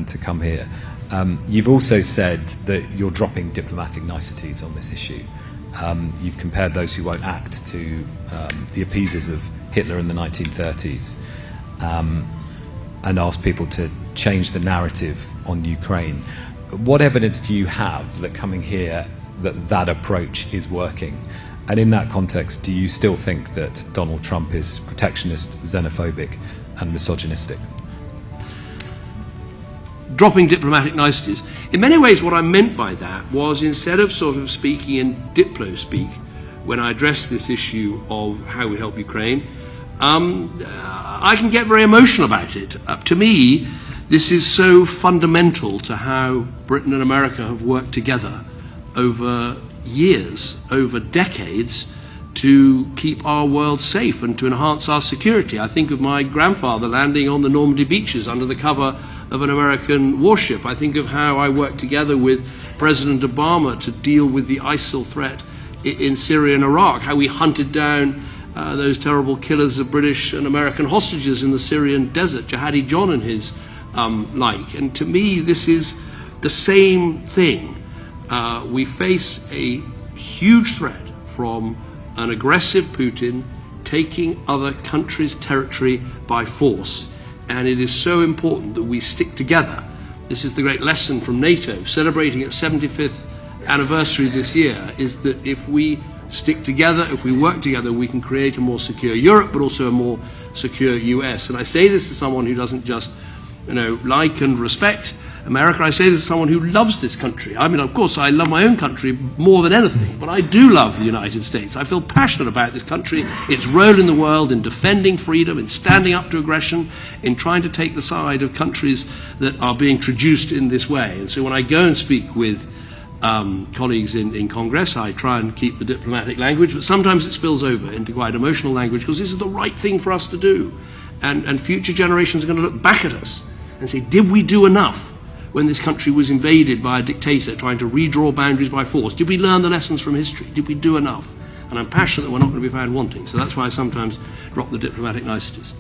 and to come here. You've also said that you're dropping diplomatic niceties on this issue. You've compared those who won't act to the appeasers of Hitler in the 1930s, and asked people to change the narrative on Ukraine. What evidence do you have that coming here that approach is working? And in that context, do you still think that Donald Trump is protectionist, xenophobic and misogynistic? Dropping diplomatic niceties. In many ways, what I meant by that was, instead of sort of speaking in diplo speak when I addressed this issue of how we help Ukraine, I can get very emotional about it. To me, this is so fundamental to how Britain and America have worked together over years, over decades, to keep our world safe and to enhance our security. I think of my grandfather landing on the Normandy beaches under the cover of an American warship. I think of how I worked together with President Obama to deal with the ISIL threat in Syria and Iraq, how we hunted down those terrible killers of British and American hostages in the Syrian desert, Jihadi John and his like. And to me, this is the same thing. We face a huge threat from an aggressive Putin taking other countries' territory by force. And it is so important that we stick together. This is the great lesson from NATO, celebrating its 75th anniversary this year, is that if we stick together, if we work together, we can create a more secure Europe, but also a more secure US. And I say this as someone who doesn't just, like and respect America. I say this as someone who loves this country. I mean, of course, I love my own country more than anything, but I do love the United States. I feel passionate about this country, its role in the world, in defending freedom, in standing up to aggression, in trying to take the side of countries that are being traduced in this way. And so when I go and speak with colleagues in Congress, I try and keep the diplomatic language, but sometimes it spills over into quite emotional language, because this is the right thing for us to do. And future generations are going to look back at us and say, did we do enough when this country was invaded by a dictator trying to redraw boundaries by force? Did we learn the lessons from history? Did we do enough? And I'm passionate that we're not going to be found wanting. So that's why I sometimes drop the diplomatic niceties.